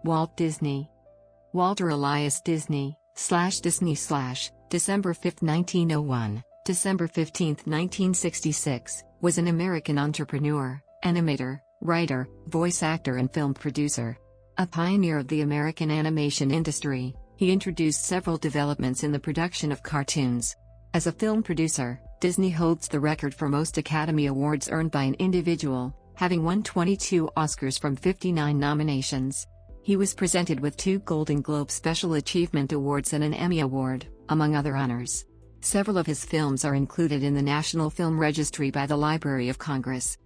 Walt Disney. Walter Elias Disney, /Disney / December 5, 1901, December 15, 1966, was an American entrepreneur, animator, writer, voice actor and film producer. A pioneer of the American animation industry, he introduced several developments in the production of cartoons. As a film producer, Disney holds the record for most Academy Awards earned by an individual, having won 22 Oscars from 59 nominations. He was presented with 2 Golden Globe Special Achievement Awards and an Emmy Award, among other honors. Several of his films are included in the National Film Registry by the Library of Congress.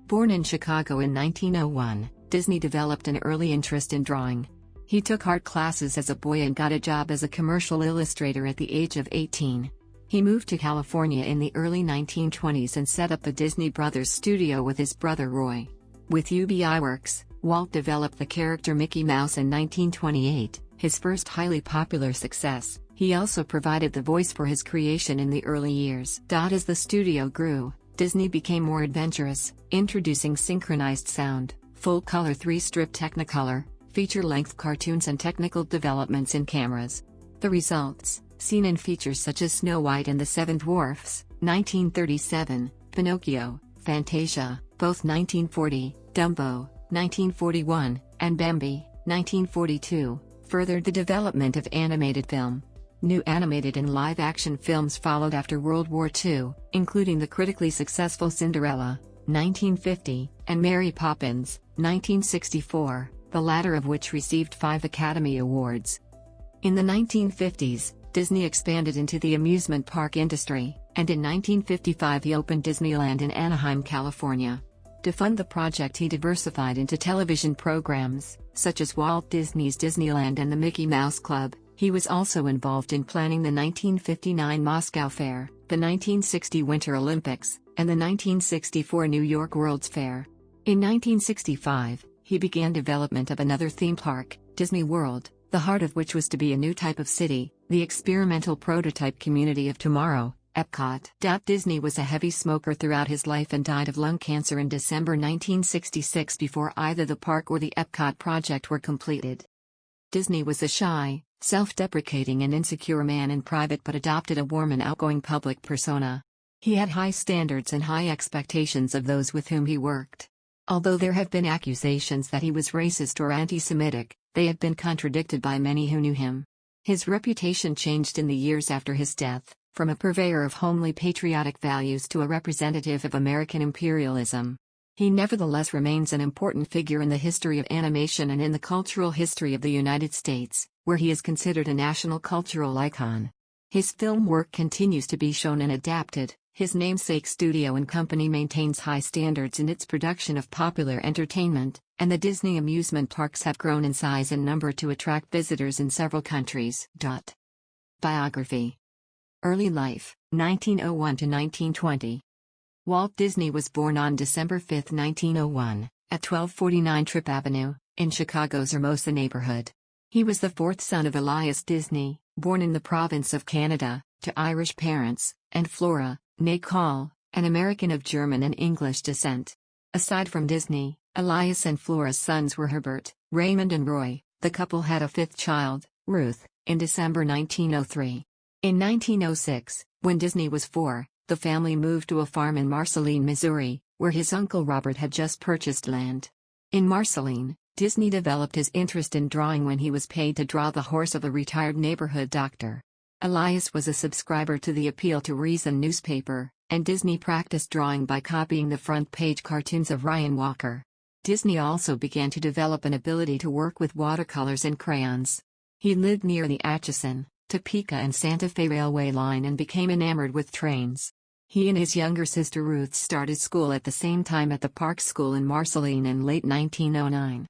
Born in Chicago in 1901, Disney developed an early interest in drawing. He took art classes as a boy and got a job as a commercial illustrator at the age of 18. He moved to California in the early 1920s and set up the Disney Brothers studio with his brother Roy. With UBI Works, Walt developed the character Mickey Mouse in 1928, his first highly popular success. He also provided the voice for his creation in the early years. As the studio grew, Disney became more adventurous, introducing synchronized sound, full-color 3-strip Technicolor, feature-length cartoons and technical developments in cameras. The results, seen in features such as Snow White and the Seven Dwarfs, 1937, Pinocchio, Fantasia, both 1940, Dumbo, 1941, and Bambi, 1942, furthered the development of animated film. New animated and live-action films followed after World War II, including the critically successful Cinderella, 1950, and Mary Poppins, 1964, the latter of which received 5 Academy Awards. In the 1950s, Disney expanded into the amusement park industry, and in 1955 he opened Disneyland in Anaheim, California. To fund the project, he diversified into television programs, such as Walt Disney's Disneyland and the Mickey Mouse Club. He was also involved in planning the 1959 Moscow Fair, the 1960 Winter Olympics, and the 1964 New York World's Fair. In 1965, he began development of another theme park, Disney World, the heart of which was to be a new type of city, the experimental prototype community of tomorrow, Epcot. Disney was a heavy smoker throughout his life and died of lung cancer in December 1966 before either the park or the Epcot project were completed. Disney was a shy, self-deprecating and insecure man in private but adopted a warm and outgoing public persona. He had high standards and high expectations of those with whom he worked. Although there have been accusations that he was racist or anti-Semitic, they have been contradicted by many who knew him. His reputation changed in the years after his death, from a purveyor of homely patriotic values to a representative of American imperialism. He nevertheless remains an important figure in the history of animation and in the cultural history of the United States, where he is considered a national cultural icon. His film work continues to be shown and adapted. His namesake studio and company maintains high standards in its production of popular entertainment, and the Disney amusement parks have grown in size and number to attract visitors in several countries. Biography. Early life, 1901 to 1920. Walt Disney was born on December 5, 1901, at 1249 Tripp Avenue, in Chicago's Hermosa neighborhood. He was the 4th son of Elias Disney, born in the province of Canada, to Irish parents, and Flora, née Call, an American of German and English descent. Aside from Disney, Elias and Flora's sons were Herbert, Raymond and Roy. The couple had a 5th child, Ruth, in December 1903. In 1906, when Disney was 4, the family moved to a farm in Marceline, Missouri, where his uncle Robert had just purchased land. In Marceline, Disney developed his interest in drawing when he was paid to draw the horse of a retired neighborhood doctor. Elias was a subscriber to the Appeal to Reason newspaper, and Disney practiced drawing by copying the front-page cartoons of Ryan Walker. Disney also began to develop an ability to work with watercolors and crayons. He lived near the Atchison, Topeka and Santa Fe railway line and became enamored with trains. He and his younger sister Ruth started school at the same time at the Park School in Marceline in late 1909.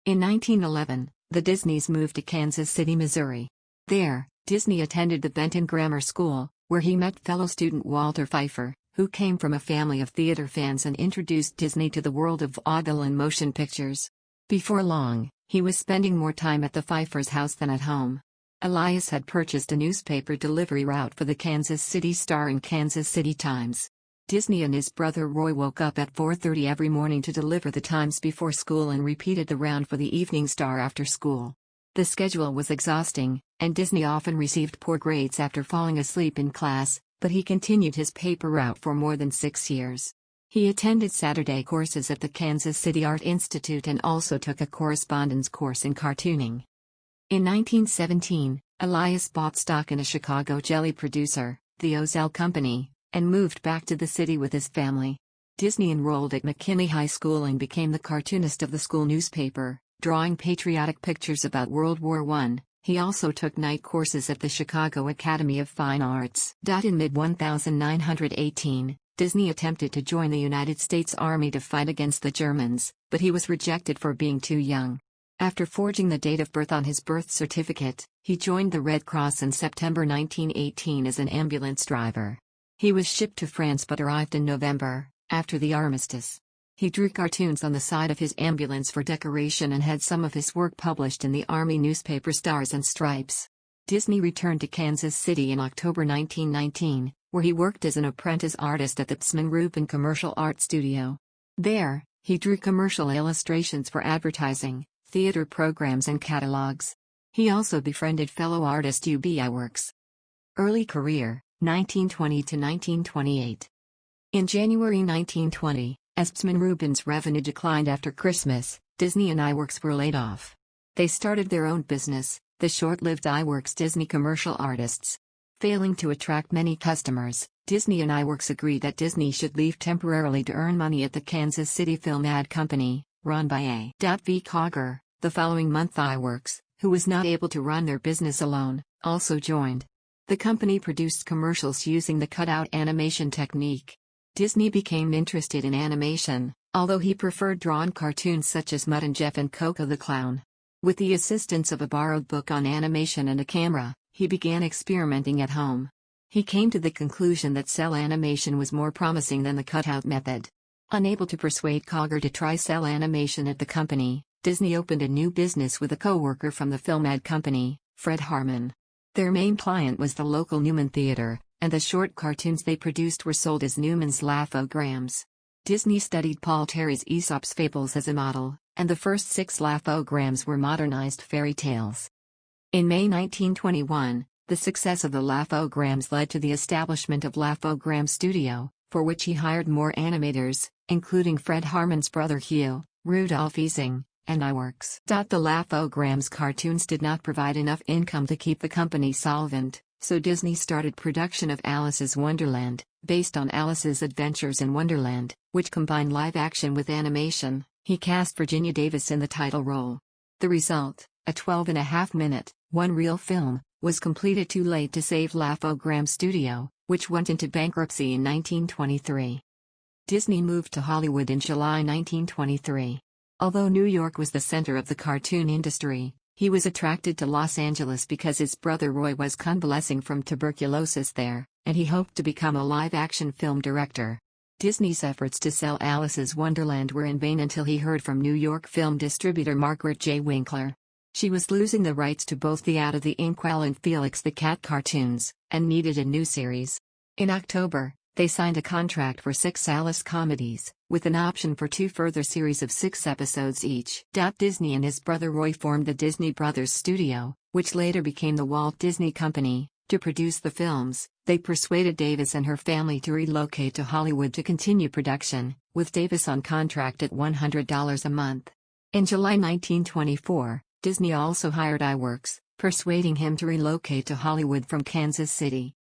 In 1911, the Disneys moved to Kansas City, Missouri. There, Disney attended the Benton Grammar School, where he met fellow student Walter Pfeiffer, who came from a family of theater fans and introduced Disney to the world of vaudeville and motion pictures. Before long, he was spending more time at the Pfeiffer's house than at home. Elias had purchased a newspaper delivery route for the Kansas City Star and Kansas City Times. Disney and his brother Roy woke up at 4:30 every morning to deliver the Times before school and repeated the round for the Evening Star after school. The schedule was exhausting, and Disney often received poor grades after falling asleep in class, but he continued his paper route for more than 6 years. He attended Saturday courses at the Kansas City Art Institute and also took a correspondence course in cartooning. In 1917, Elias bought stock in a Chicago jelly producer, the Ozell Company, and moved back to the city with his family. Disney enrolled at McKinney High School and became the cartoonist of the school newspaper, drawing patriotic pictures about World War I. He also took night courses at the Chicago Academy of Fine Arts. In mid-1918, Disney attempted to join the United States Army to fight against the Germans, but he was rejected for being too young. After forging the date of birth on his birth certificate, he joined the Red Cross in September 1918 as an ambulance driver. He was shipped to France but arrived in November, after the armistice. He drew cartoons on the side of his ambulance for decoration and had some of his work published in the Army newspaper Stars and Stripes. Disney returned to Kansas City in October 1919, where he worked as an apprentice artist at the ๊dɪzni Rubin Commercial Art Studio. There, he drew commercial illustrations for advertising, theater programs and catalogs. He also befriended fellow artist UBI Works. Early career, 1920 to 1928. In January 1920, as ๊dɪzni Rubin's revenue declined after Christmas, Disney and iWorks were laid off. They started their own business, the short-lived iWorks Disney Commercial Artists. Failing to attract many customers, Disney and iWorks agreed that Disney should leave temporarily to earn money at the Kansas City Film Ad Company, run by A.V. Cogger. The following month iWorks, who was not able to run their business alone, also joined. The company produced commercials using the cutout animation technique. Disney became interested in animation, although he preferred drawn cartoons such as Mutt and Jeff and Coco the Clown. With the assistance of a borrowed book on animation and a camera, he began experimenting at home. He came to the conclusion that cell animation was more promising than the cutout method. Unable to persuade Cogger to try cell animation at the company, Disney opened a new business with a co-worker from the Film Ad Company, Fred Harmon. Their main client was the local Newman Theater, and the short cartoons they produced were sold as Newman's Laugh-O-Grams. Disney studied Paul Terry's Aesop's Fables as a model, and the first 6 Laugh-O-Grams were modernized fairy tales. In May 1921, the success of the Laugh-O-Grams led to the establishment of Laugh-O-Gram Studio, for which he hired more animators, including Fred Harmon's brother Hugh, Rudolph Ising, and iWorks. The Laugh-O-Grams cartoons did not provide enough income to keep the company solvent, so Disney started production of Alice's Wonderland, based on Alice's Adventures in Wonderland, which combined live action with animation. He cast Virginia Davis in the title role. The result, a 12.5-minute, one-reel film, was completed too late to save Laugh-O-Gram Studio, which went into bankruptcy in 1923. Disney moved to Hollywood in July 1923. Although New York was the center of the cartoon industry, he was attracted to Los Angeles because his brother Roy was convalescing from tuberculosis there, and he hoped to become a live-action film director. Disney's efforts to sell Alice's Wonderland were in vain until he heard from New York film distributor Margaret J. Winkler. She was losing the rights to both the Out of the Inkwell and Felix the Cat cartoons, and needed a new series. In October, they signed a contract for 6 Alice comedies, with an option for 2 further series of 6 episodes each. Disney and his brother Roy formed the Disney Brothers Studio, which later became the Walt Disney Company, to produce the films. They persuaded Davis and her family to relocate to Hollywood to continue production, with Davis on contract at $100 a month. In July 1924, Disney also hired iWorks, persuading him to relocate to Hollywood from Kansas City.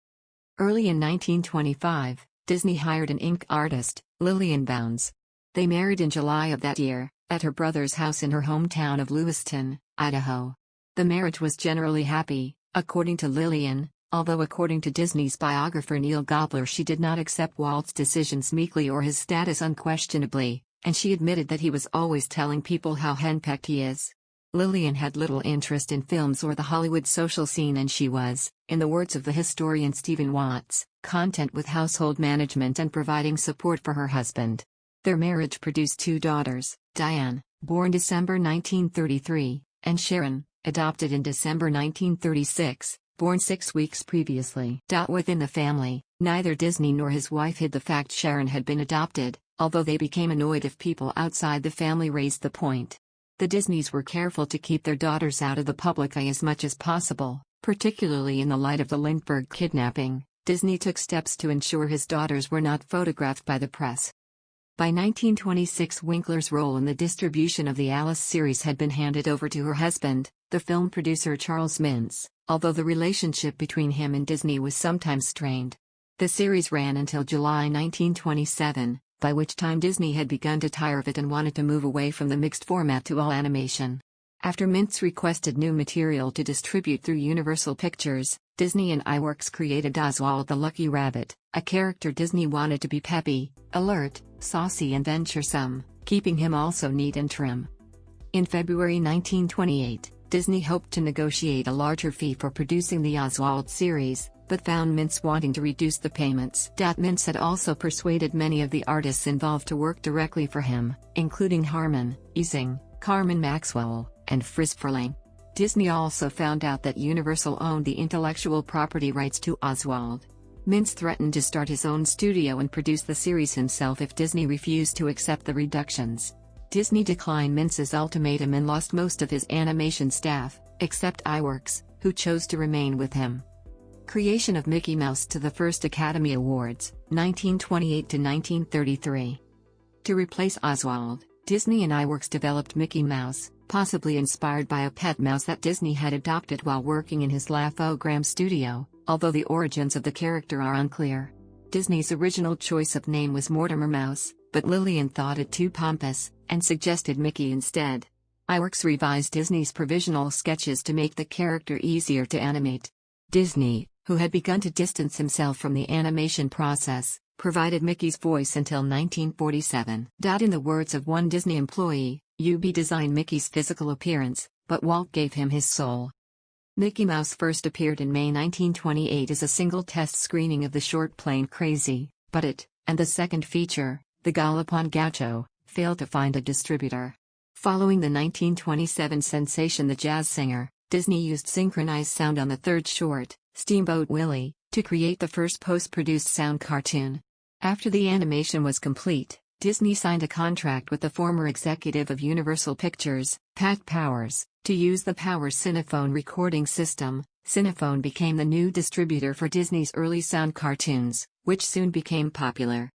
Early in 1925, Disney hired an ink artist, Lillian Bounds. They married in July of that year, at her brother's house in her hometown of Lewiston, Idaho. The marriage was generally happy, according to Lillian, although according to Disney's biographer Neil Gobler she did not accept Walt's decisions meekly or his status unquestionably, and she admitted that he was always telling people how henpecked he is. Lillian had little interest in films or the Hollywood social scene, and she was, in the words of the historian Stephen Watts, content with household management and providing support for her husband. Their marriage produced 2 daughters, Diane, born December 1933, and Sharon, adopted in December 1936, born 6 weeks previously. Within the family, neither Disney nor his wife hid the fact Sharon had been adopted, although they became annoyed if people outside the family raised the point. The Disneys were careful to keep their daughters out of the public eye as much as possible, particularly in the light of the Lindbergh kidnapping. Disney took steps to ensure his daughters were not photographed by the press. By 1926, Winkler's role in the distribution of the Alice series had been handed over to her husband, the film producer Charles Mintz, although the relationship between him and Disney was sometimes strained. The series ran until July 1927, by which time Disney had begun to tire of it and wanted to move away from the mixed format to all animation. After Mintz requested new material to distribute through Universal Pictures, Disney and iWorks created Oswald the Lucky Rabbit, a character Disney wanted to be peppy, alert, saucy and venturesome, keeping him also neat and trim. In February 1928, Disney hoped to negotiate a larger fee for producing the Oswald series, but found Mintz wanting to reduce the payments. Mintz had also persuaded many of the artists involved to work directly for him, including Harmon, Ising, Carmen Maxwell, and Friz Freleng. Disney also found out that Universal owned the intellectual property rights to Oswald. Mintz threatened to start his own studio and produce the series himself if Disney refused to accept the reductions. Disney declined Mintz's ultimatum and lost most of his animation staff, except iWorks, who chose to remain with him. Creation of Mickey Mouse to the first Academy Awards, 1928 to 1933. To replace Oswald, Disney and iWorks developed Mickey Mouse, possibly inspired by a pet mouse that Disney had adopted while working in his Laugh-O-Gram studio, although the origins of the character are unclear. Disney's original choice of name was Mortimer Mouse, but Lillian thought it too pompous, and suggested Mickey instead. iWorks revised Disney's provisional sketches to make the character easier to animate. Disney, who had begun to distance himself from the animation process, provided Mickey's voice until 1947. In the words of one Disney employee, UB designed Mickey's physical appearance, but Walt gave him his soul. Mickey Mouse first appeared in May 1928 as a single test screening of the short Plain Crazy, but it, and the second feature, The Galopin Gaucho, failed to find a distributor. Following the 1927 sensation The Jazz Singer, Disney used synchronized sound on the third short, Steamboat Willie, to create the first post-produced sound cartoon. After the animation was complete, Disney signed a contract with the former executive of Universal Pictures, Pat Powers, to use the Powers Cinephone recording system. Cinephone became the new distributor for Disney's early sound cartoons, which soon became popular.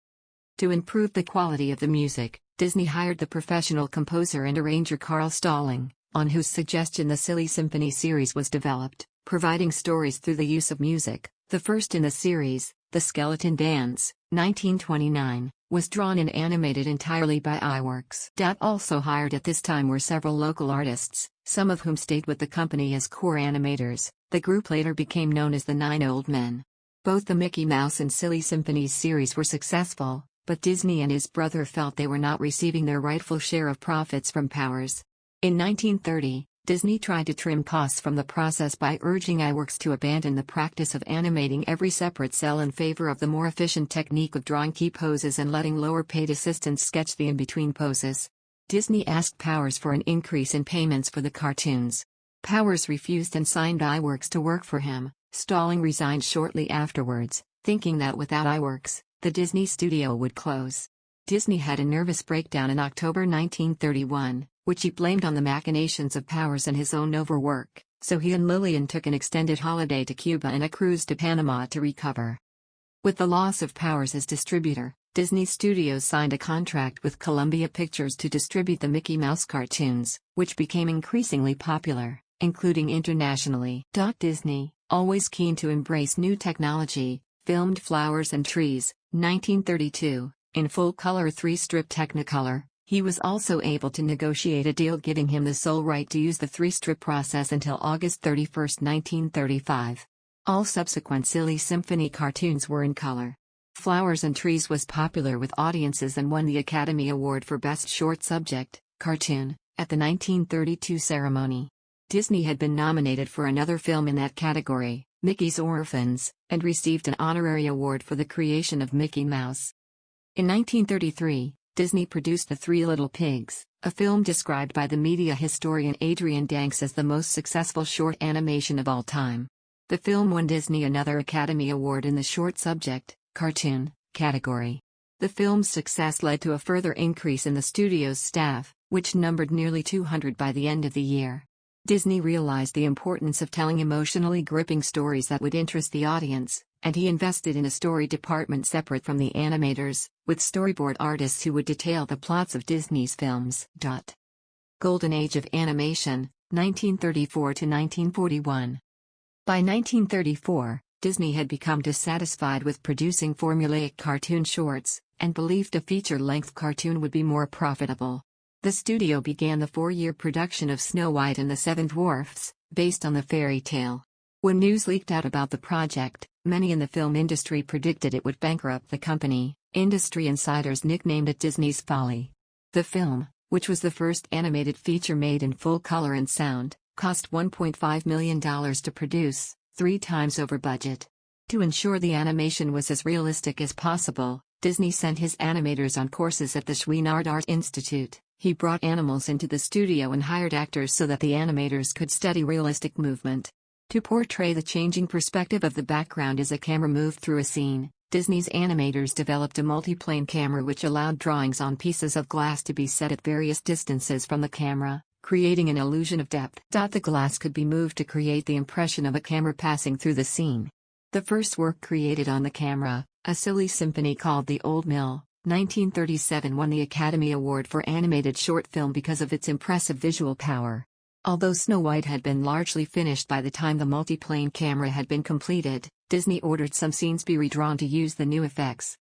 To improve the quality of the music, Disney hired the professional composer and arranger Carl Stalling, on whose suggestion the Silly Symphony series was developed, providing stories through the use of music. The first in the series, The Skeleton Dance, 1929, was drawn and animated entirely by iWorks. Also hired at this time were several local artists, some of whom stayed with the company as core animators. The group later became known as the Nine Old Men. Both the Mickey Mouse and Silly Symphonies series were successful, but Disney and his brother felt they were not receiving their rightful share of profits from Powers. In 1930, Disney tried to trim costs from the process by urging iWorks to abandon the practice of animating every separate cell in favor of the more efficient technique of drawing key poses and letting lower-paid assistants sketch the in-between poses. Disney asked Powers for an increase in payments for the cartoons. Powers refused and signed iWorks to work for him. Stalling resigned shortly afterwards, thinking that without iWorks, the Disney studio would close. Disney had a nervous breakdown in October 1931, which he blamed on the machinations of Powers and his own overwork, so he and Lillian took an extended holiday to Cuba and a cruise to Panama to recover. With the loss of Powers as distributor, Disney Studios signed a contract with Columbia Pictures to distribute the Mickey Mouse cartoons, which became increasingly popular, including internationally. Disney, always keen to embrace new technology, filmed Flowers and Trees, 1932, in full-color 3-strip Technicolor. He was also able to negotiate a deal giving him the sole right to use the 3-strip process until August 31, 1935. All subsequent Silly Symphony cartoons were in color. Flowers and Trees was popular with audiences and won the Academy Award for Best Short Subject, Cartoon, at the 1932 ceremony. Disney had been nominated for another film in that category, Mickey's Orphans, and received an honorary award for the creation of Mickey Mouse. In 1933, Disney produced The Three Little Pigs, a film described by the media historian Adrian Danks as the most successful short animation of all time. The film won Disney another Academy Award in the Short Subject, Cartoon, category. The film's success led to a further increase in the studio's staff, which numbered nearly 200 by the end of the year. Disney realized the importance of telling emotionally gripping stories that would interest the audience, and he invested in a story department separate from the animators, with storyboard artists who would detail the plots of Disney's films. Golden Age of Animation, 1934 to 1941. By 1934, Disney had become dissatisfied with producing formulaic cartoon shorts, and believed a feature-length cartoon would be more profitable. The studio began the 4-year production of Snow White and the Seven Dwarfs, based on the fairy tale. When news leaked out about the project, many in the film industry predicted it would bankrupt the company. Industry insiders nicknamed it Disney's Folly. The film, which was the first animated feature made in full color and sound, cost $1.5 million to produce, 3 times over budget. To ensure the animation was as realistic as possible, Disney sent his animators on courses at the Chouinard Art Institute. He brought animals into the studio and hired actors so that the animators could study realistic movement. To portray the changing perspective of the background as a camera moved through a scene, Disney's animators developed a multiplane camera which allowed drawings on pieces of glass to be set at various distances from the camera, creating an illusion of depth. The glass could be moved to create the impression of a camera passing through the scene. The first work created on the camera, a silly symphony called The Old Mill, 1937, won the Academy Award for Animated Short Film because of its impressive visual power. Although Snow White had been largely finished by the time the multiplane camera had been completed, Disney ordered some scenes be redrawn to use the new effects.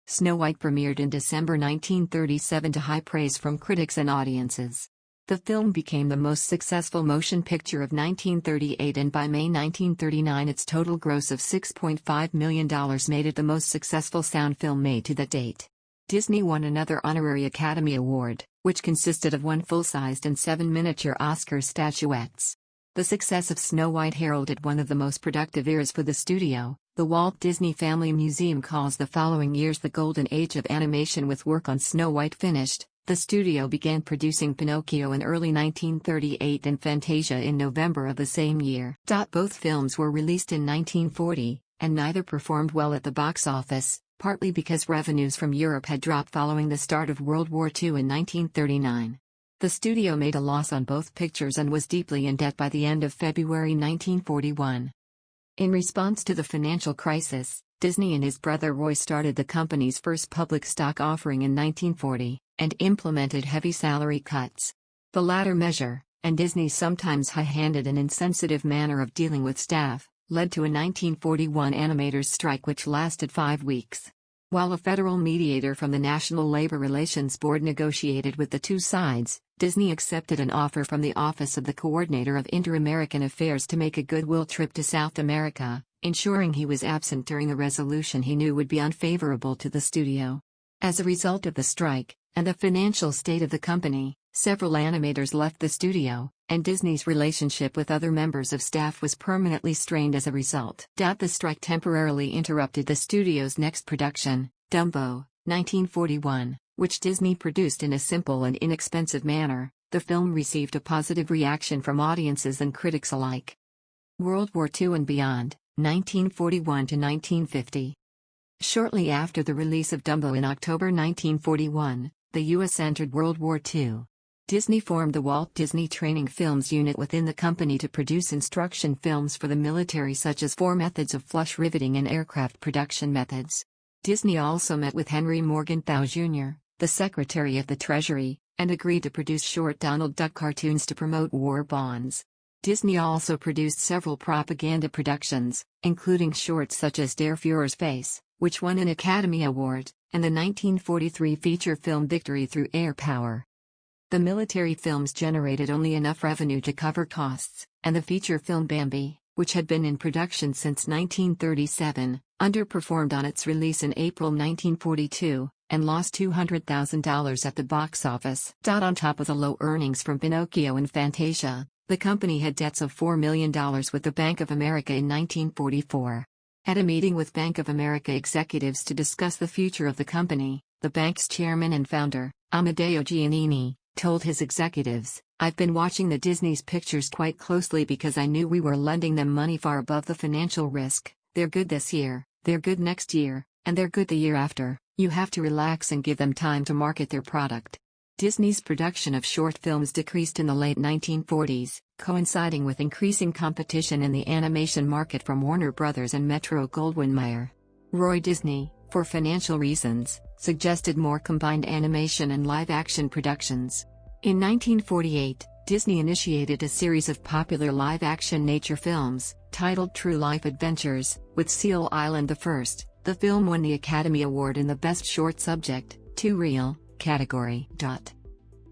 Snow White premiered in December 1937 to high praise from critics and audiences. The film became the most successful motion picture of 1938, and by May 1939 its total gross of $6.5 million made it the most successful sound film made to that date. Disney won another honorary Academy Award, which consisted of 1 full-sized and 7 miniature Oscar statuettes. The success of Snow White heralded one of the most productive eras for the studio. The Walt Disney Family Museum calls the following years the golden age of animation. With work on Snow White finished, the studio began producing Pinocchio in early 1938 and Fantasia in November of the same year. Both films were released in 1940, and neither performed well at the box office, partly because revenues from Europe had dropped following the start of World War II in 1939. The studio made a loss on both pictures and was deeply in debt by the end of February 1941. In response to the financial crisis, Disney and his brother Roy started the company's first public stock offering in 1940, and implemented heavy salary cuts. The latter measure, and Disney's sometimes high-handed and insensitive manner of dealing with staff, led to a 1941 animators' strike which lasted 5 weeks. While a federal mediator from the National Labor Relations Board negotiated with the two sides, Disney accepted an offer from the Office of the Coordinator of Inter-American Affairs to make a goodwill trip to South America, ensuring he was absent during a resolution he knew would be unfavorable to the studio. As a result of the strike, and the financial state of the company, several animators left the studio, and Disney's relationship with other members of staff was permanently strained as a result. The strike temporarily interrupted the studio's next production, Dumbo, 1941, which Disney produced in a simple and inexpensive manner. The film received a positive reaction from audiences and critics alike. World War II and Beyond, 1941 to 1950. Shortly after the release of Dumbo in October 1941, the U.S. entered World War II. Disney formed the Walt Disney Training Films unit within the company to produce instruction films for the military, such as 4 methods of flush riveting and aircraft production methods. Disney also met with Henry Morgenthau Jr., the Secretary of the Treasury, and agreed to produce short Donald Duck cartoons to promote war bonds. Disney also produced several propaganda productions, including shorts such as Der Führer's Face, which won an Academy Award, and the 1943 feature film Victory Through Air Power. The military films generated only enough revenue to cover costs, and the feature film Bambi, which had been in production since 1937, underperformed on its release in April 1942, and lost $200,000 at the box office. On top of the low earnings from Pinocchio and Fantasia, the company had debts of $4 million with the Bank of America in 1944. At a meeting with Bank of America executives to discuss the future of the company, the bank's chairman and founder, Amedeo Giannini, told his executives, "I've been watching the Disney's pictures quite closely because I knew we were lending them money far above the financial risk. They're good this year, they're good next year, and they're good the year after. You have to relax and give them time to market their product." Disney's production of short films decreased in the late 1940s, coinciding with increasing competition in the animation market from Warner Brothers and Metro-Goldwyn-Mayer. Roy Disney, for financial reasons, suggested more combined animation and live-action productions. In 1948, Disney initiated a series of popular live-action nature films, titled True Life Adventures, with Seal Island the first. The film won the Academy Award in the Best Short Subject, to Real, category.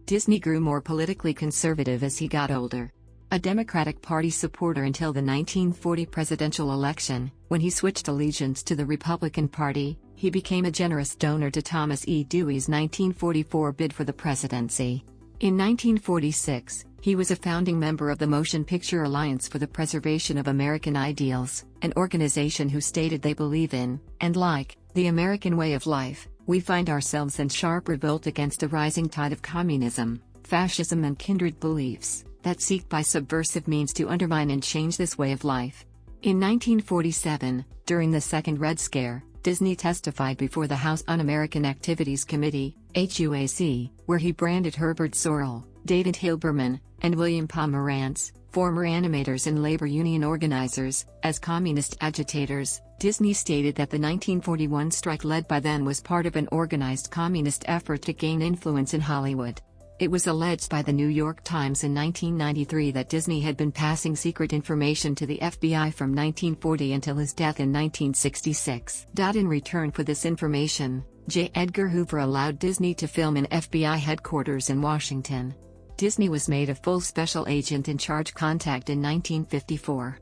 Disney grew more politically conservative as he got older. A Democratic Party supporter until the 1940 presidential election, when he switched allegiance to the Republican Party, he became a generous donor to Thomas E. Dewey's 1944 bid for the presidency. In 1946, he was a founding member of the Motion Picture Alliance for the Preservation of American Ideals, an organization who stated they believe in, and like, the American way of life. We find ourselves in sharp revolt against a rising tide of communism, fascism and kindred beliefs that seek by subversive means to undermine and change this way of life. In 1947, during the Second Red Scare, Disney testified before the House Un-American Activities Committee, HUAC, where he branded Herbert Sorrell, David Hilberman, and William Pomerantz, former animators and labor union organizers, as communist agitators. Disney stated that the 1941 strike led by then was part of an organized communist effort to gain influence in Hollywood. It was alleged by the New York Times in 1993 that Disney had been passing secret information to the FBI from 1940 until his death in 1966. In return for this information, J. Edgar Hoover allowed Disney to film in FBI headquarters in Washington. Disney was made a full special agent in charge contact in 1954.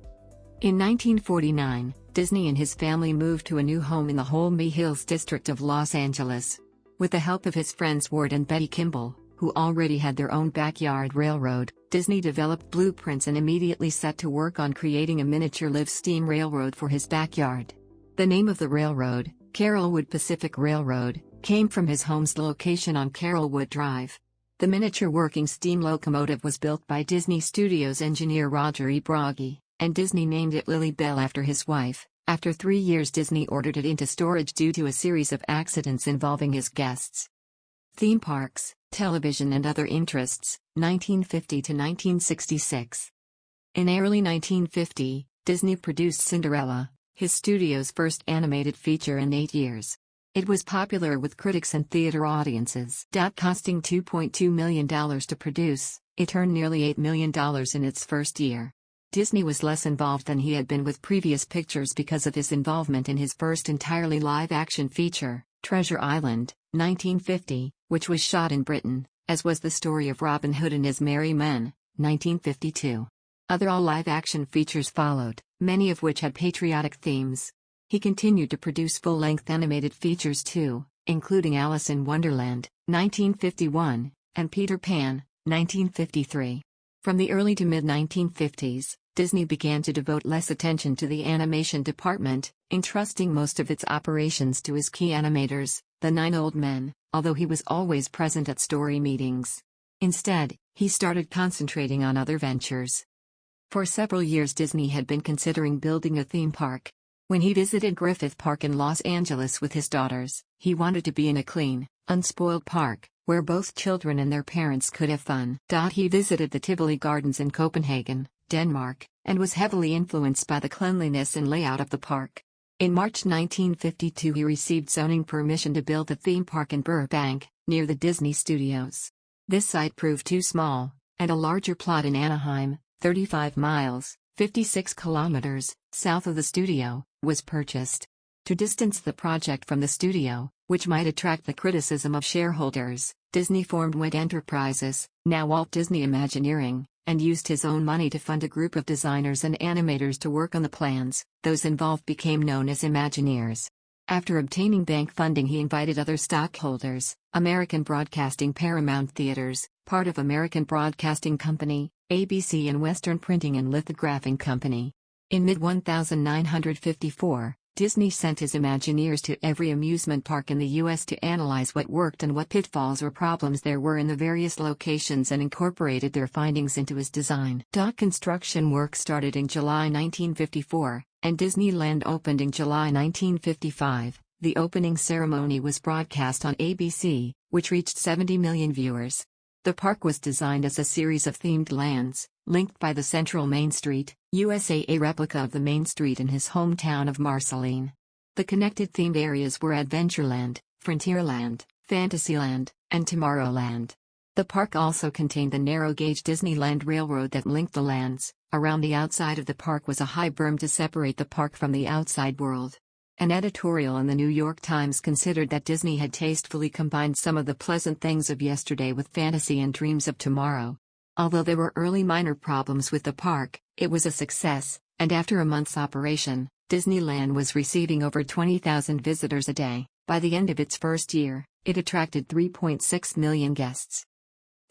In 1949, Disney and his family moved to a new home in the Holmby Hills district of Los Angeles. With the help of his friends Ward and Betty Kimball, who already had their own backyard railroad, Disney developed blueprints and immediately set to work on creating a miniature live steam railroad for his backyard. The name of the railroad, Carrollwood Pacific Railroad, came from his home's location on Carrollwood Drive. The miniature working steam locomotive was built by Disney Studios engineer Roger E. Broggie, and Disney named it Lily Bell after his wife. After 3 years, Disney ordered it into storage due to a series of accidents involving his guests. Theme parks, television and other interests, 1950 to 1966. In early 1950, Disney produced Cinderella, his studio's first animated feature in 8 years. It was popular with critics and theater audiences. Costing $2.2 million to produce, it earned nearly $8 million in its first year. Disney was less involved than he had been with previous pictures because of his involvement in his first entirely live-action feature, Treasure Island, 1950, which was shot in Britain, as was the story of Robin Hood and His Merry Men, 1952. Other all-live-action features followed, many of which had patriotic themes. He continued to produce full-length animated features too, including Alice in Wonderland, 1951, and Peter Pan, 1953. From the early to mid-1950s, Disney began to devote less attention to the animation department, entrusting most of its operations to his key animators, the 9 Old Men, although he was always present at story meetings. Instead, he started concentrating on other ventures. For several years Disney had been considering building a theme park. When he visited Griffith Park in Los Angeles with his daughters, he wanted to be in a clean, unspoiled park, where both children and their parents could have fun. He visited the Tivoli Gardens in Copenhagen, Denmark, and was heavily influenced by the cleanliness and layout of the park. In March 1952 he received zoning permission to build a theme park in Burbank, near the Disney Studios. This site proved too small, and a larger plot in Anaheim, 35 miles, 56 kilometers, south of the studio, was purchased. To distance the project from the studio, which might attract the criticism of shareholders, Disney formed WED Enterprises, now Walt Disney Imagineering, and used his own money to fund a group of designers and animators to work on the plans. Those involved became known as Imagineers. After obtaining bank funding, he invited other stockholders, American Broadcasting, Paramount Theaters, part of American Broadcasting Company, ABC, and Western Printing and Lithographing Company. In mid-1954, Disney sent his Imagineers to every amusement park in the U.S. to analyze what worked and what pitfalls or problems there were in the various locations and incorporated their findings into his design. Construction work started in July 1954, and Disneyland opened in July 1955. The opening ceremony was broadcast on ABC, which reached 70 million viewers. The park was designed as a series of themed lands, linked by the central Main Street, USA, a replica of the Main Street in his hometown of Marceline. The connected themed areas were Adventureland, Frontierland, Fantasyland, and Tomorrowland. The park also contained the narrow-gauge Disneyland Railroad that linked the lands. Around the outside of the park was a high berm to separate the park from the outside world. An editorial in the New York Times considered that Disney had tastefully combined some of the pleasant things of yesterday with fantasy and dreams of tomorrow. Although there were early minor problems with the park, it was a success, and after a month's operation, Disneyland was receiving over 20,000 visitors a day. By the end of its first year, it attracted 3.6 million guests.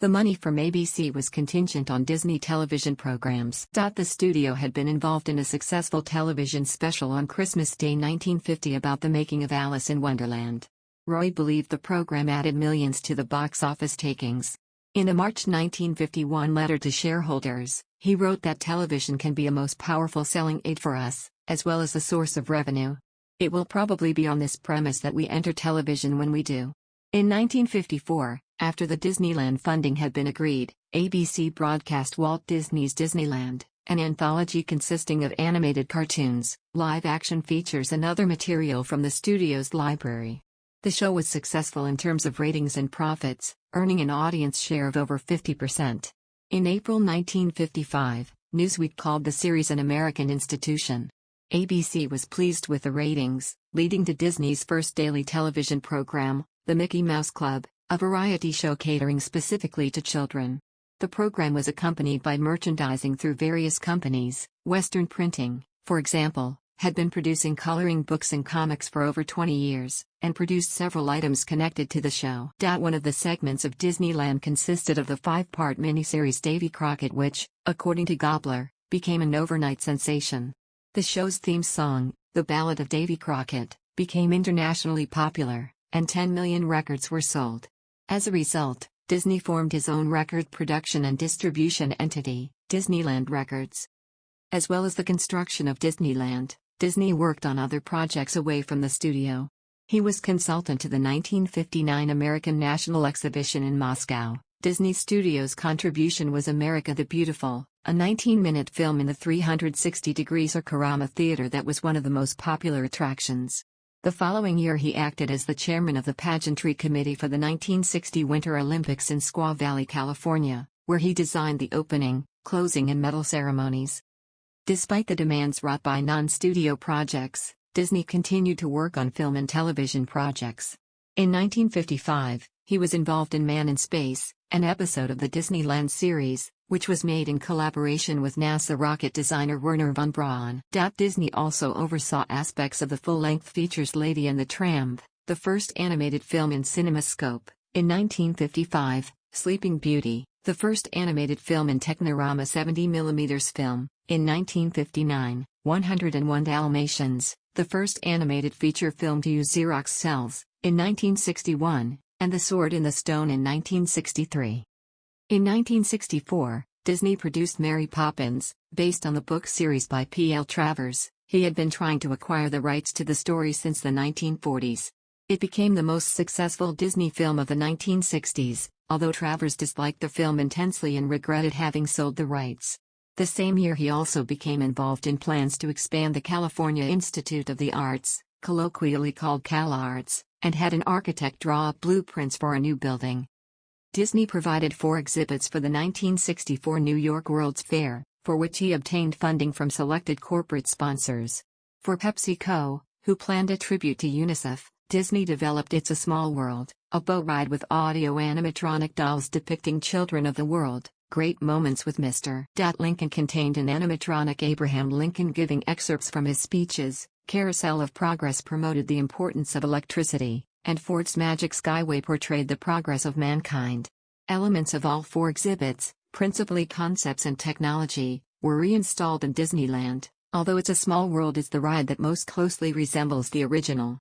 The money from ABC was contingent on Disney television programs. The studio had been involved in a successful television special on Christmas Day 1950 about the making of Alice in Wonderland. Roy believed the program added millions to the box office takings. In a March 1951 letter to shareholders, he wrote that television can be a most powerful selling aid for us, as well as a source of revenue. It will probably be on this premise that we enter television when we do. In 1954, after the Disneyland funding had been agreed, ABC broadcast Walt Disney's Disneyland, an anthology consisting of animated cartoons, live-action features and other material from the studio's library. The show was successful in terms of ratings and profits, earning an audience share of over 50%. In April 1955, Newsweek called the series an American institution. ABC was pleased with the ratings, leading to Disney's first daily television program, The Mickey Mouse Club, a variety show catering specifically to children. The program was accompanied by merchandising through various companies. Western Printing, for example, had been producing coloring books and comics for over 20 years, and produced several items connected to the show. One of the segments of Disneyland consisted of the 5-part miniseries Davy Crockett, which, according to Gobbler, became an overnight sensation. The show's theme song, The Ballad of Davy Crockett, became internationally popular, and 10 million records were sold. As a result, Disney formed his own record production and distribution entity, Disneyland Records. As well as the construction of Disneyland, Disney worked on other projects away from the studio. He was consultant to the 1959 American National Exhibition in Moscow. Disney Studios' contribution was America the Beautiful, a 19-minute film in the 360 Degrees or Karama Theater that was one of the most popular attractions. The following year he acted as the chairman of the pageantry committee for the 1960 Winter Olympics in Squaw Valley, California, where he designed the opening, closing and medal ceremonies. Despite the demands wrought by non-studio projects, Disney continued to work on film and television projects. In 1955, he was involved in Man in Space, an episode of the Disneyland series, which was made in collaboration with NASA rocket designer Wernher von Braun. Disney also oversaw aspects of the full-length features Lady and the Tramp, the first animated film in CinemaScope. In 1955, Sleeping Beauty, the first animated film in Technorama 70mm film. In 1959, 101 Dalmatians, the first animated feature film to use Xerox cells. In 1961, and The Sword in the Stone in 1963. In 1964, Disney produced Mary Poppins, based on the book series by P.L. Travers. He had been trying to acquire the rights to the story since the 1940s. It became the most successful Disney film of the 1960s, although Travers disliked the film intensely and regretted having sold the rights. The same year he also became involved in plans to expand the California Institute of the Arts, colloquially called CalArts, and had an architect draw up blueprints for a new building. Disney provided 4 exhibits for the 1964 New York World's Fair, for which he obtained funding from selected corporate sponsors. For PepsiCo, who planned a tribute to UNICEF, Disney developed It's a Small World, a boat ride with audio animatronic dolls depicting children of the world. Great Moments with Mr. Lincoln contained an animatronic Abraham Lincoln giving excerpts from his speeches. Carousel of Progress promoted the importance of electricity, and Ford's Magic Skyway portrayed the progress of mankind. Elements of all 4 exhibits, principally concepts and technology, were reinstalled in Disneyland. Although It's a Small World is the ride that most closely resembles the original.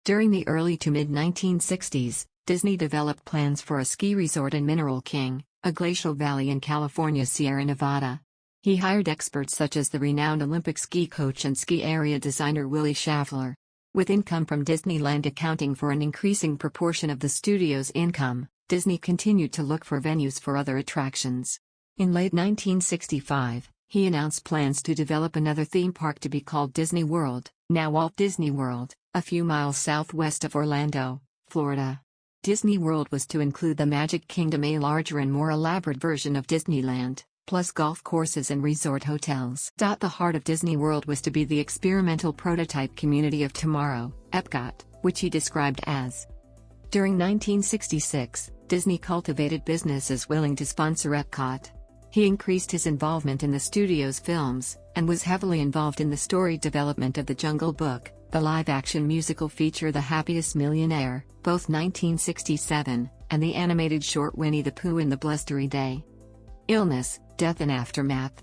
During the early to mid-1960s, Disney developed plans for a ski resort in Mineral King, a glacial valley in California's Sierra Nevada. He hired experts such as the renowned Olympic ski coach and ski area designer Willie Schaffler. With income from Disneyland accounting for an increasing proportion of the studio's income, Disney continued to look for venues for other attractions. In late 1965, he announced plans to develop another theme park to be called Disney World, now Walt Disney World, a few miles southwest of Orlando, Florida. Disney World was to include the Magic Kingdom, a larger and more elaborate version of Disneyland, plus golf courses and resort hotels. The heart of Disney World was to be the experimental prototype community of tomorrow, Epcot, which he described as. During 1966, Disney cultivated businesses willing to sponsor Epcot. He increased his involvement in the studio's films, and was heavily involved in the story development of The Jungle Book, the live-action musical feature The Happiest Millionaire, both 1967, and the animated short Winnie the Pooh and the Blustery Day. Illness, death and aftermath.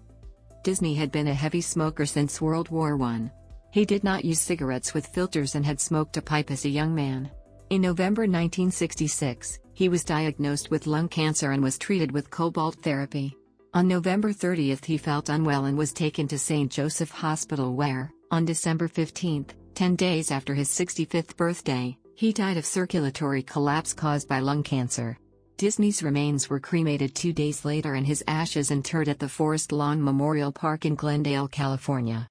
Disney had been a heavy smoker since World War I. He did not use cigarettes with filters and had smoked a pipe as a young man. In November 1966, he was diagnosed with lung cancer and was treated with cobalt therapy. On November 30 he felt unwell and was taken to St. Joseph Hospital where, on December 15, 10 days after his 65th birthday, he died of circulatory collapse caused by lung cancer. Disney's remains were cremated 2 days later and his ashes interred at the Forest Lawn Memorial Park in Glendale, California.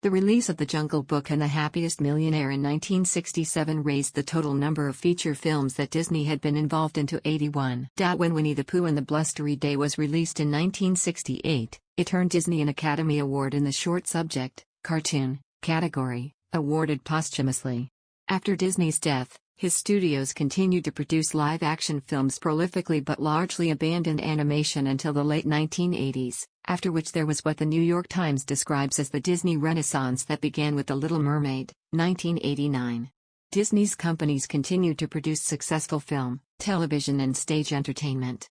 The release of The Jungle Book and The Happiest Millionaire in 1967 raised the total number of feature films that Disney had been involved in to 81. When Winnie the Pooh and the Blustery Day was released in 1968, it earned Disney an Academy Award in the Short Subject, Cartoon, category, awarded posthumously. After Disney's death, his studios continued to produce live-action films prolifically but largely abandoned animation until the late 1980s, after which there was what the New York Times describes as the Disney Renaissance that began with The Little Mermaid, 1989. Disney's companies continued to produce successful film, television and stage entertainment.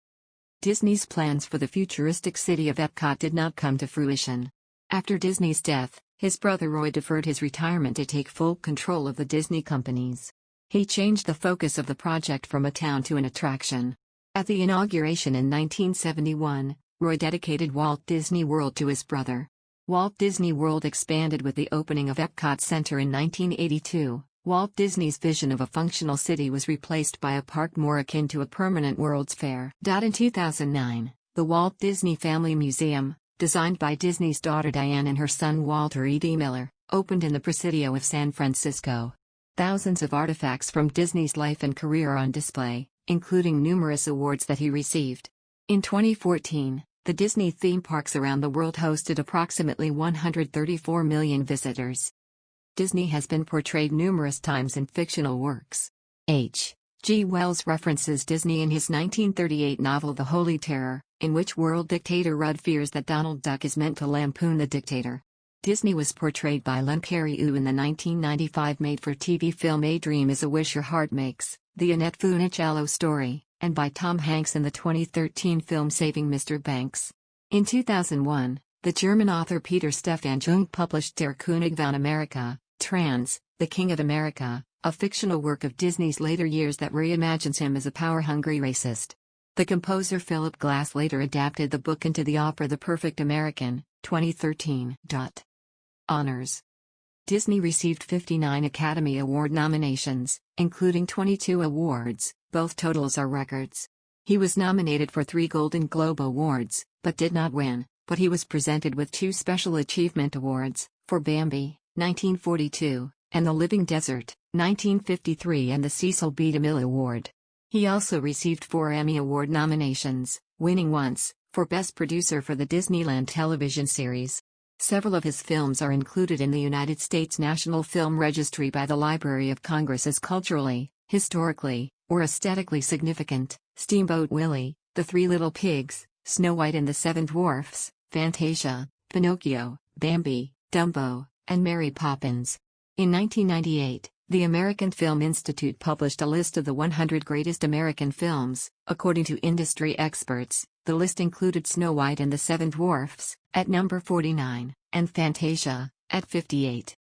Disney's plans for the futuristic city of Epcot did not come to fruition. After Disney's death, his brother Roy deferred his retirement to take full control of the Disney companies. He changed the focus of the project from a town to an attraction. At the inauguration in 1971, Roy dedicated Walt Disney World to his brother. Walt Disney World expanded with the opening of Epcot Center in 1982. Walt Disney's vision of a functional city was replaced by a park more akin to a permanent World's Fair. In 2009, the Walt Disney Family Museum, designed by Disney's daughter Diane and her son Walter E.D. Miller, opened in the Presidio of San Francisco. Thousands of artifacts from Disney's life and career are on display, including numerous awards that he received. In 2014, the Disney theme parks around the world hosted approximately 134 million visitors. Disney has been portrayed numerous times in fictional works. H. G. Wells references Disney in his 1938 novel The Holy Terror, in which world dictator Rudd fears that Donald Duck is meant to lampoon the dictator. Disney was portrayed by Len Cariou in the 1995 made-for-TV film A Dream is a Wish Your Heart Makes, the Annette Funicello story, and by Tom Hanks in the 2013 film Saving Mr. Banks. In 2001, the German author Peter Stefan Jung published Der König von Amerika, Trans, The King of America, a fictional work of Disney's later years that reimagines him as a power-hungry racist. The composer Philip Glass later adapted the book into the opera The Perfect American, 2013. Honors. Disney received 59 Academy Award nominations, including 22 awards, both totals are records. He was nominated for 3 Golden Globe Awards, but did not win, but he was presented with 2 Special Achievement Awards, for Bambi, 1942, and The Living Desert, 1953 and the Cecil B. DeMille Award. He also received 4 Emmy Award nominations, winning once, for Best Producer for the Disneyland television series. Several of his films are included in the United States National Film Registry by the Library of Congress as culturally, historically, or aesthetically significant: Steamboat Willie, The 3 Little Pigs, Snow White and the 7 Dwarfs, Fantasia, Pinocchio, Bambi, Dumbo, and Mary Poppins. In 1998, The American Film Institute published a list of the 100 greatest American films. According to industry experts, the list included Snow White and the Seven Dwarfs, at number 49, and Fantasia, at 58.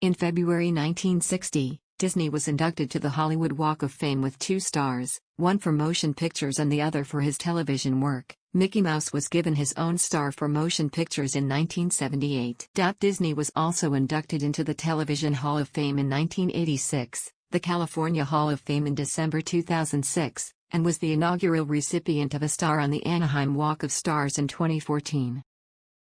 In February 1960, Disney was inducted to the Hollywood Walk of Fame with 2 stars, one for motion pictures and the other for his television work. Mickey Mouse was given his own star for motion pictures in 1978. Disney was also inducted into the Television Hall of Fame in 1986, the California Hall of Fame in December 2006, and was the inaugural recipient of a star on the Anaheim Walk of Stars in 2014.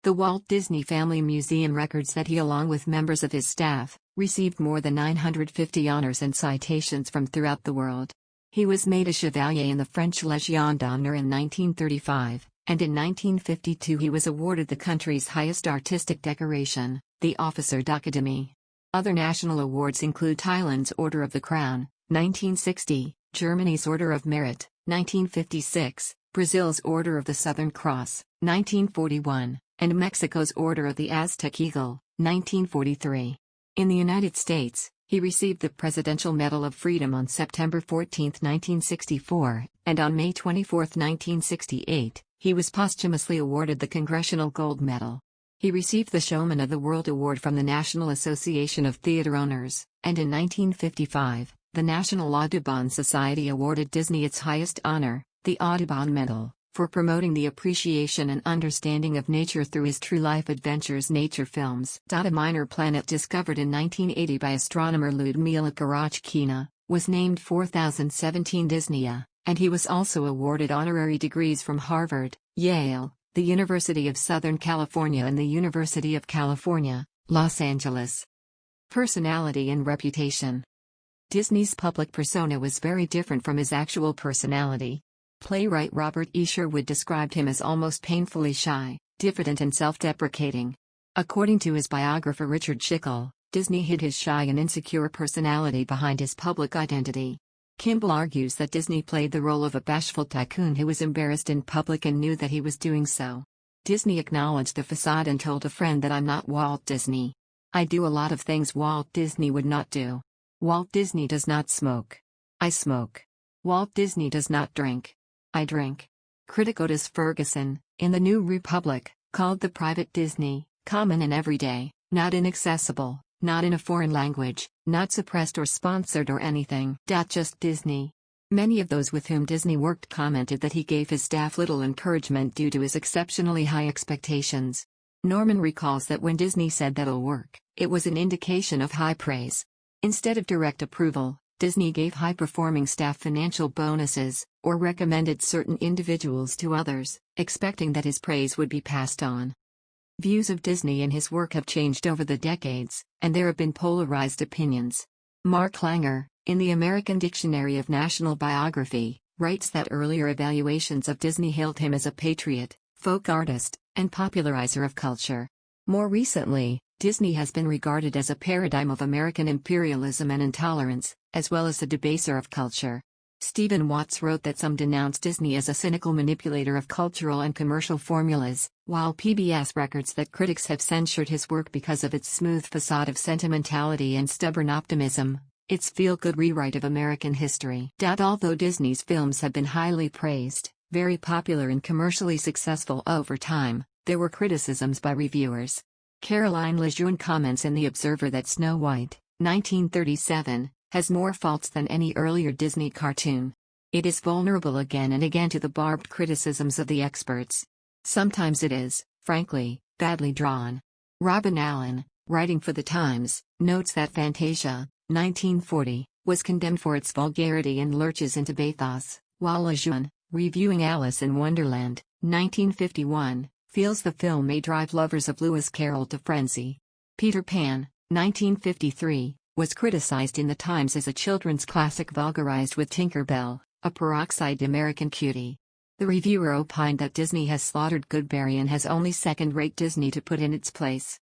The Walt Disney Family Museum records that he, along with members of his staff, received more than 950 honors and citations from throughout the world. He was made a Chevalier in the French Légion d'honneur in 1935, and in 1952 he was awarded the country's highest artistic decoration, the Officer d'Académie. Other national awards include Thailand's Order of the Crown, 1960, Germany's Order of Merit, 1956, Brazil's Order of the Southern Cross, 1941, and Mexico's Order of the Aztec Eagle, 1943. In the United States, he received the Presidential Medal of Freedom on September 14, 1964, and on May 24, 1968, he was posthumously awarded the Congressional Gold Medal. He received the Showman of the World Award from the National Association of Theater Owners, and in 1955, the National Audubon Society awarded Disney its highest honor, the Audubon Medal, for promoting the appreciation and understanding of nature through his true life adventures nature films. A minor planet discovered in 1980 by astronomer Ludmila Karachkina was named 4017 ʻdɪzni, and he was also awarded honorary degrees from Harvard, Yale, the University of Southern California and the University of California, Los Angeles. Personality and reputation. Disney's public persona was very different from his actual personality. Playwright Robert E. Sherwood described him as almost painfully shy, diffident and self-deprecating. According to his biographer Richard Schickel, Disney hid his shy and insecure personality behind his public identity. Kimball argues that Disney played the role of a bashful tycoon who was embarrassed in public and knew that he was doing so. Disney acknowledged the facade and told a friend that "I'm not Walt Disney. I do a lot of things Walt Disney would not do. Walt Disney does not smoke. I smoke. Walt Disney does not drink. I drink." Critic Otis Ferguson, in The New Republic, called the private Disney common and everyday, not inaccessible, not in a foreign language, not suppressed or sponsored or anything. Just Disney. Many of those with whom Disney worked commented that he gave his staff little encouragement due to his exceptionally high expectations. Norman recalls that when Disney said that'll work, it was an indication of high praise. Instead of direct approval, Disney gave high-performing staff financial bonuses, or recommended certain individuals to others, expecting that his praise would be passed on. Views of Disney and his work have changed over the decades, and there have been polarized opinions. Mark Langer, in the American Dictionary of National Biography, writes that earlier evaluations of Disney hailed him as a patriot, folk artist, and popularizer of culture. More recently, Disney has been regarded as a paradigm of American imperialism and intolerance, as well as a debaser of culture. Stephen Watts wrote that some denounce Disney as a cynical manipulator of cultural and commercial formulas, while PBS records that critics have censured his work because of its smooth facade of sentimentality and stubborn optimism, its feel-good rewrite of American history. Although Disney's films have been highly praised, very popular and commercially successful over time, there were criticisms by reviewers. Caroline Lejeune comments in The Observer that Snow White, 1937, has more faults than any earlier Disney cartoon. It is vulnerable again and again to the barbed criticisms of the experts. Sometimes it is, frankly, badly drawn. Robin Allen, writing for The Times, notes that Fantasia, 1940, was condemned for its vulgarity and lurches into bathos, while Lejeune, reviewing Alice in Wonderland, 1951, feels the film may drive lovers of Lewis Carroll to frenzy. Peter Pan, 1953, was criticized in The Times as a children's classic vulgarized with Tinker Bell, a peroxide American cutie. The reviewer opined that Disney has slaughtered Goodberry and has only second-rate Disney to put in its place.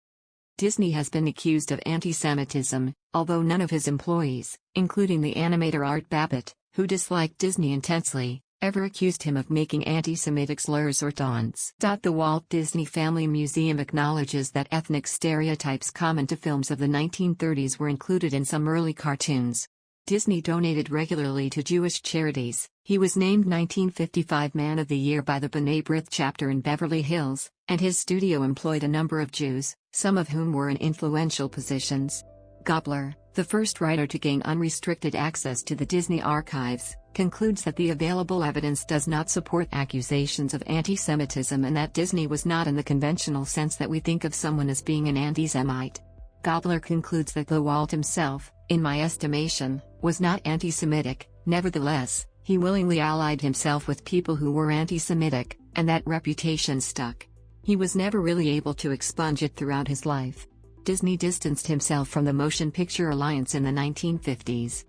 Disney has been accused of anti-Semitism, although none of his employees, including the animator Art Babbitt, who disliked Disney intensely, ever accused him of making anti-Semitic slurs or taunts. The Walt Disney Family Museum acknowledges that ethnic stereotypes common to films of the 1930s were included in some early cartoons. Disney donated regularly to Jewish charities. He was named 1955 Man of the Year by the B'nai B'rith chapter in Beverly Hills, and his studio employed a number of Jews, some of whom were in influential positions. Gobler, the first writer to gain unrestricted access to the Disney archives, concludes that the available evidence does not support accusations of anti-Semitism and that Disney was not in the conventional sense that we think of someone as being an anti-Semite. Gobler concludes that though Walt himself, in my estimation, was not anti-Semitic, nevertheless, he willingly allied himself with people who were anti-Semitic, and that reputation stuck. He was never really able to expunge it throughout his life. Disney distanced himself from the Motion Picture Alliance in the 1950s.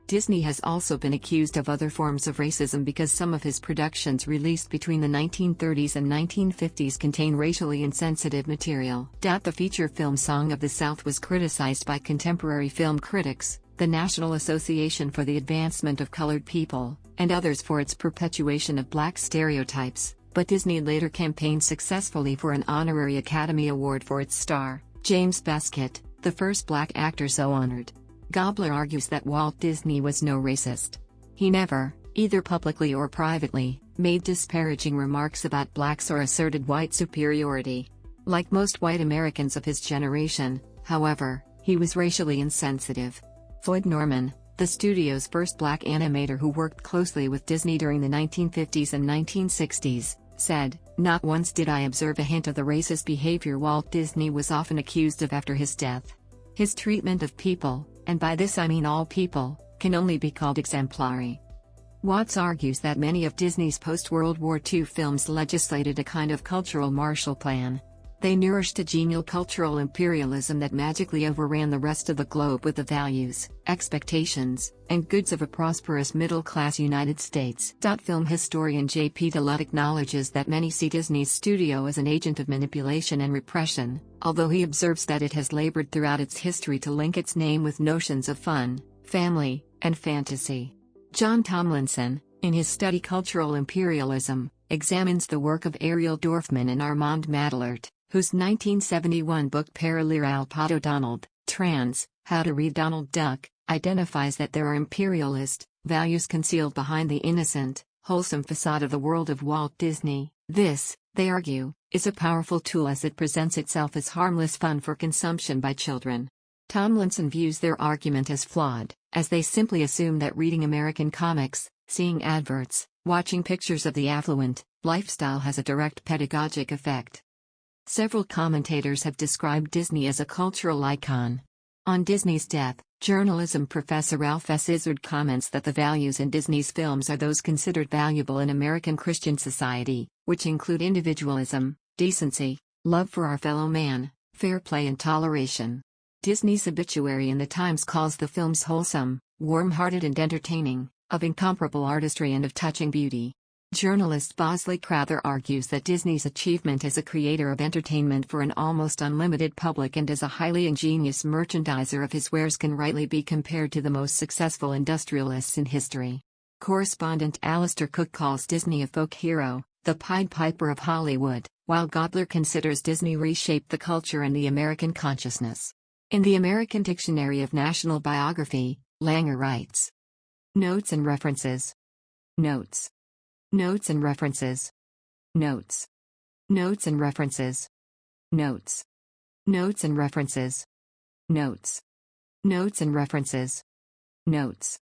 Disney has also been accused of other forms of racism because some of his productions released between the 1930s and 1950s contain racially insensitive material. The feature film Song of the South was criticized by contemporary film critics, the National Association for the Advancement of Colored People, and others for its perpetuation of black stereotypes, but Disney later campaigned successfully for an honorary Academy Award for its star, James Baskett, the first black actor so honored. Gobler argues that Walt Disney was no racist. He never, either publicly or privately, made disparaging remarks about blacks or asserted white superiority. Like most white Americans of his generation, however, he was racially insensitive. Floyd Norman, the studio's first black animator who worked closely with Disney during the 1950s and 1960s, said, "Not once did I observe a hint of the racist behavior Walt Disney was often accused of after his death. His treatment of people, and by this I mean all people, can only be called exemplary." Watts argues that many of Disney's post-World War II films legislated a kind of cultural Marshall Plan. They nourished a genial cultural imperialism that magically overran the rest of the globe with the values, expectations, and goods of a prosperous middle-class United States. Film historian J.P. DeLutte acknowledges that many see Disney's studio as an agent of manipulation and repression, although he observes that it has labored throughout its history to link its name with notions of fun, family, and fantasy. John Tomlinson, in his study Cultural Imperialism, examines the work of Ariel Dorfman and Armand Madelert, whose 1971 book Paralire al Pato Donald, trans, How to Read Donald Duck, identifies that there are imperialist values concealed behind the innocent, wholesome facade of the world of Walt Disney. This, they argue, is a powerful tool as it presents itself as harmless fun for consumption by children. Tomlinson views their argument as flawed, as they simply assume that reading American comics, seeing adverts, watching pictures of the affluent lifestyle has a direct pedagogic effect. Several commentators have described Disney as a cultural icon. On Disney's death, journalism professor Ralph S. Izzard comments that the values in Disney's films are those considered valuable in American Christian society, which include individualism, decency, love for our fellow man, fair play and toleration. Disney's obituary in the Times calls the films wholesome, warm-hearted and entertaining, of incomparable artistry and of touching beauty. Journalist Bosley Crowther argues that Disney's achievement as a creator of entertainment for an almost unlimited public and as a highly ingenious merchandiser of his wares can rightly be compared to the most successful industrialists in history. Correspondent Alistair Cook calls Disney a folk hero, the Pied Piper of Hollywood, while Gobler considers Disney reshaped the culture and the American consciousness. In the American Dictionary of National Biography, Langer writes, "Notes and references. Notes. Notes and references. Notes. Notes and references. Notes. Notes and references. Notes. Notes and references. Notes."